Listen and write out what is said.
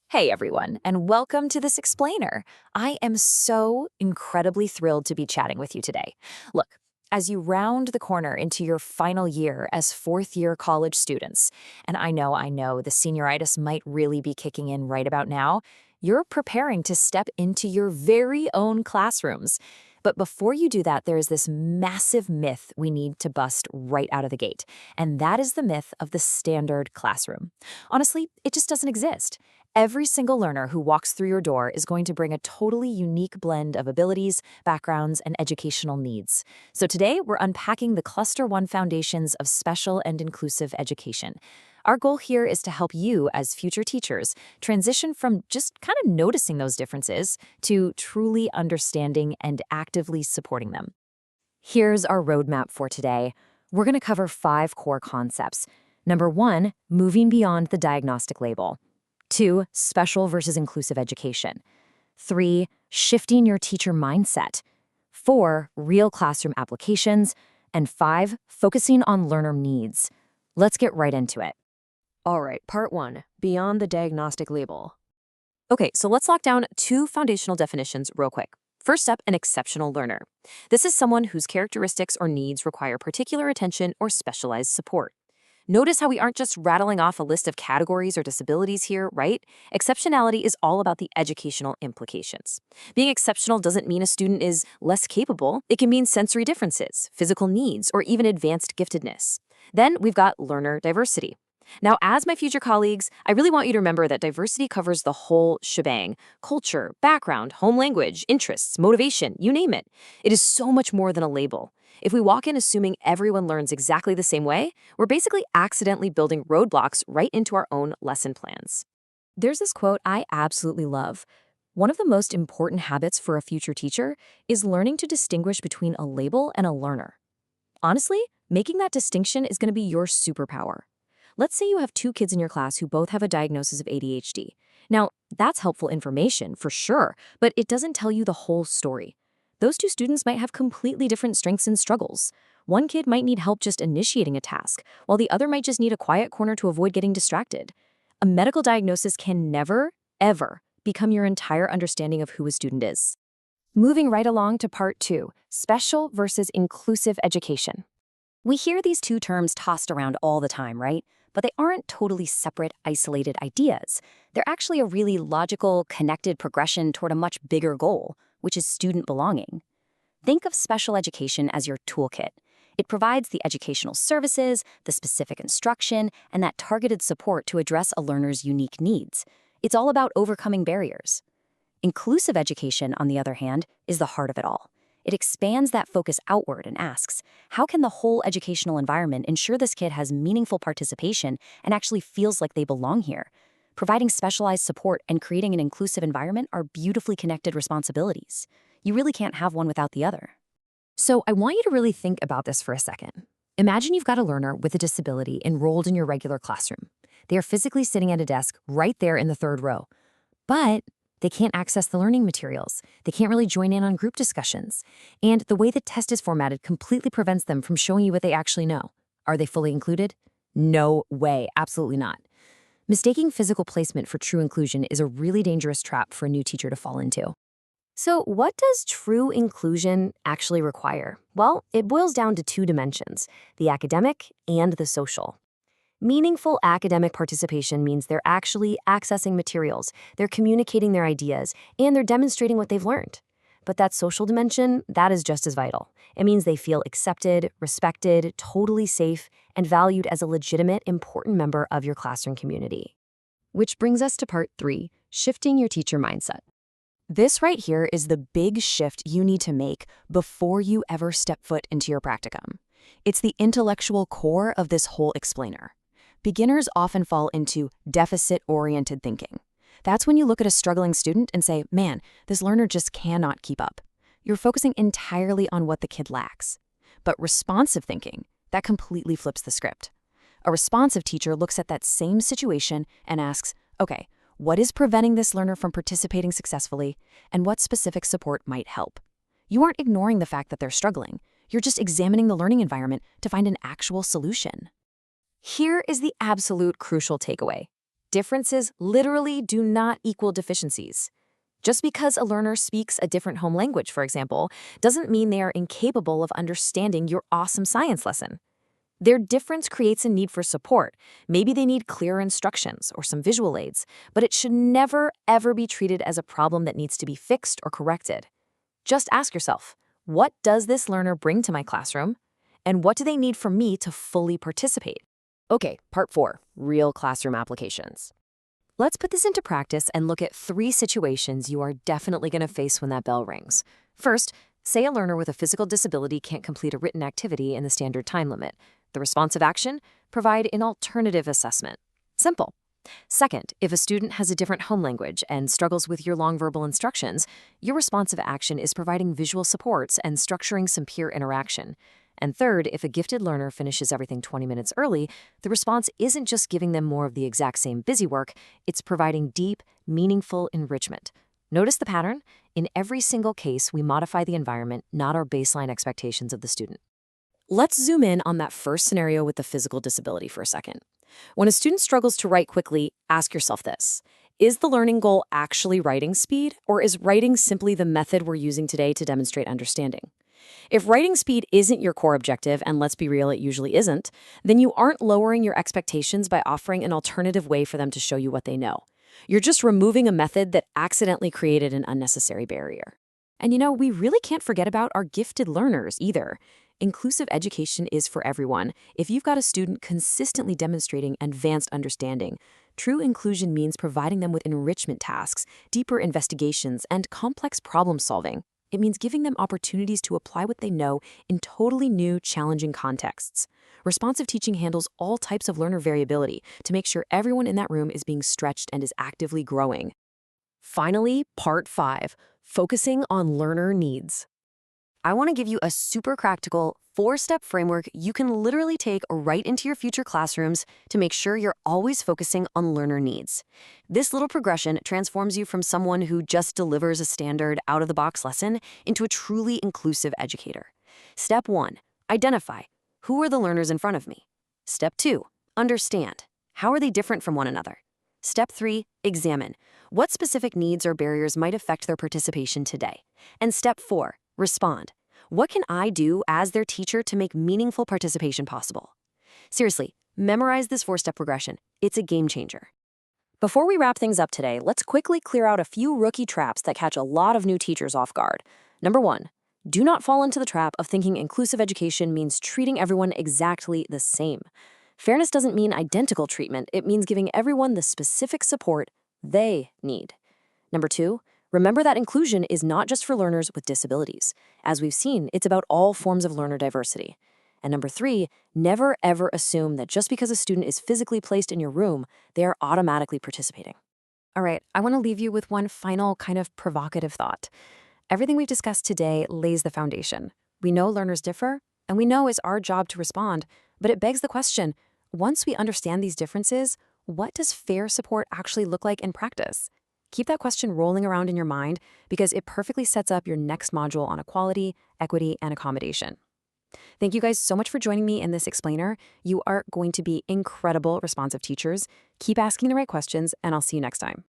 Hey everyone, and welcome to this explainer. I am so incredibly thrilled to be chatting with you today. Look, as you round the corner into your final year as fourth-year college students, and I know, the senioritis might really be kicking in right about now, you're preparing to step into your very own classrooms. But before you do that, there is this massive myth we need to bust right out of the gate, and that is the myth of the standard classroom. Honestly, it just doesn't exist. Every single learner who walks through your door is going to bring a totally unique blend of abilities, backgrounds, and educational needs. So today, we're unpacking the Cluster 1 foundations of special and inclusive education. Our goal here is to help you, as future teachers, transition from just kind of noticing those differences to truly understanding and actively supporting them. Here's our roadmap for today. We're going to cover 5 core concepts. Number 1, moving beyond the diagnostic label. 2, special versus inclusive education. 3, shifting your teacher mindset. 4, real classroom applications. And 5, focusing on learner needs. Let's get right into it. All right, part 1, beyond the diagnostic label. Okay, so let's lock down 2 foundational definitions real quick. First up, an exceptional learner. This is someone whose characteristics or needs require particular attention or specialized support. Notice how we aren't just rattling off a list of categories or disabilities here, right? Exceptionality is all about the educational implications. Being exceptional doesn't mean a student is less capable. It can mean sensory differences, physical needs, or even advanced giftedness. Then we've got learner diversity. Now, as my future colleagues, I really want you to remember that diversity covers the whole shebang: culture, background, home language, interests, motivation, you name it. It is so much more than a label. If we walk in assuming everyone learns exactly the same way, we're basically accidentally building roadblocks right into our own lesson plans. There's this quote I absolutely love. One of the most important habits for a future teacher is learning to distinguish between a label and a learner. Honestly, making that distinction is going to be your superpower. Let's say you have 2 kids in your class who both have a diagnosis of ADHD. Now, that's helpful information for sure, but it doesn't tell you the whole story. Those 2 students might have completely different strengths and struggles. One kid might need help just initiating a task, while the other might just need a quiet corner to avoid getting distracted. A medical diagnosis can never, ever become your entire understanding of who a student is. Moving right along to part 2, special versus inclusive education. We hear these 2 terms tossed around all the time, right? But they aren't totally separate, isolated ideas. They're actually a really logical, connected progression toward a much bigger goal, which is student belonging. Think of special education as your toolkit. It provides the educational services, the specific instruction, and that targeted support to address a learner's unique needs. It's all about overcoming barriers. Inclusive education, on the other hand, is the heart of it all. It expands that focus outward and asks, how can the whole educational environment ensure this kid has meaningful participation and actually feels like they belong here? Providing specialized support and creating an inclusive environment are beautifully connected responsibilities. You really can't have one without the other. So I want you to really think about this for a second. Imagine you've got a learner with a disability enrolled in your regular classroom. They are physically sitting at a desk right there in the 3rd row. But they can't access the learning materials. They can't really join in on group discussions. And the way the test is formatted completely prevents them from showing you what they actually know. Are they fully included? No way, absolutely not. Mistaking physical placement for true inclusion is a really dangerous trap for a new teacher to fall into. So what does true inclusion actually require? Well, it boils down to 2 dimensions, the academic and the social. Meaningful academic participation means they're actually accessing materials, they're communicating their ideas, and they're demonstrating what they've learned. But that social dimension, that is just as vital. It means they feel accepted, respected, totally safe, and valued as a legitimate, important member of your classroom community. Which brings us to part 3, shifting your teacher mindset. This right here is the big shift you need to make before you ever step foot into your practicum. It's the intellectual core of this whole explainer. Beginners often fall into deficit-oriented thinking. That's when you look at a struggling student and say, man, this learner just cannot keep up. You're focusing entirely on what the kid lacks. But responsive thinking, that completely flips the script. A responsive teacher looks at that same situation and asks, okay, what is preventing this learner from participating successfully, and what specific support might help? You aren't ignoring the fact that they're struggling. You're just examining the learning environment to find an actual solution. Here is the absolute crucial takeaway. Differences literally do not equal deficiencies. Just because a learner speaks a different home language, for example, doesn't mean they are incapable of understanding your awesome science lesson. Their difference creates a need for support. Maybe they need clearer instructions or some visual aids, but it should never, ever be treated as a problem that needs to be fixed or corrected. Just ask yourself, what does this learner bring to my classroom? And what do they need from me to fully participate? Okay, part 4, real classroom applications. Let's put this into practice and look at 3 situations you are definitely going to face when that bell rings. First, say a learner with a physical disability can't complete a written activity in the standard time limit. The responsive action? Provide an alternative assessment. Simple. Second, if a student has a different home language and struggles with your long verbal instructions, your responsive action is providing visual supports and structuring some peer interaction. And third, if a gifted learner finishes everything 20 minutes early, the response isn't just giving them more of the exact same busy work, it's providing deep, meaningful enrichment. Notice the pattern? In every single case, we modify the environment, not our baseline expectations of the student. Let's zoom in on that first scenario with the physical disability for a second. When a student struggles to write quickly, ask yourself this. Is the learning goal actually writing speed, or is writing simply the method we're using today to demonstrate understanding? If writing speed isn't your core objective, and let's be real, it usually isn't, then you aren't lowering your expectations by offering an alternative way for them to show you what they know. You're just removing a method that accidentally created an unnecessary barrier. And we really can't forget about our gifted learners either. Inclusive education is for everyone. If you've got a student consistently demonstrating advanced understanding, true inclusion means providing them with enrichment tasks, deeper investigations, and complex problem solving. It means giving them opportunities to apply what they know in totally new, challenging contexts. Responsive teaching handles all types of learner variability to make sure everyone in that room is being stretched and is actively growing. Finally, part 5, focusing on learner needs. I want to give you a super practical 4-step framework you can literally take right into your future classrooms to make sure you're always focusing on learner needs. This little progression transforms you from someone who just delivers a standard out-of-the-box lesson into a truly inclusive educator. Step 1, identify. Who are the learners in front of me? Step 2, understand. How are they different from one another? Step 3, examine. What specific needs or barriers might affect their participation today? And Step 4, respond. What can I do as their teacher to make meaningful participation possible? Seriously, memorize this 4-step progression. It's a game changer. Before we wrap things up today, let's quickly clear out a few rookie traps that catch a lot of new teachers off guard. Number 1, do not fall into the trap of thinking inclusive education means treating everyone exactly the same. Fairness doesn't mean identical treatment. It means giving everyone the specific support they need. Number 2, remember that inclusion is not just for learners with disabilities. As we've seen, it's about all forms of learner diversity. And number 3, never ever assume that just because a student is physically placed in your room, they are automatically participating. All right, I want to leave you with one final kind of provocative thought. Everything we've discussed today lays the foundation. We know learners differ, and we know it's our job to respond, but it begs the question, once we understand these differences, what does fair support actually look like in practice? Keep that question rolling around in your mind because it perfectly sets up your next module on equality, equity, and accommodation. Thank you guys so much for joining me in this explainer. You are going to be incredible responsive teachers. Keep asking the right questions, and I'll see you next time.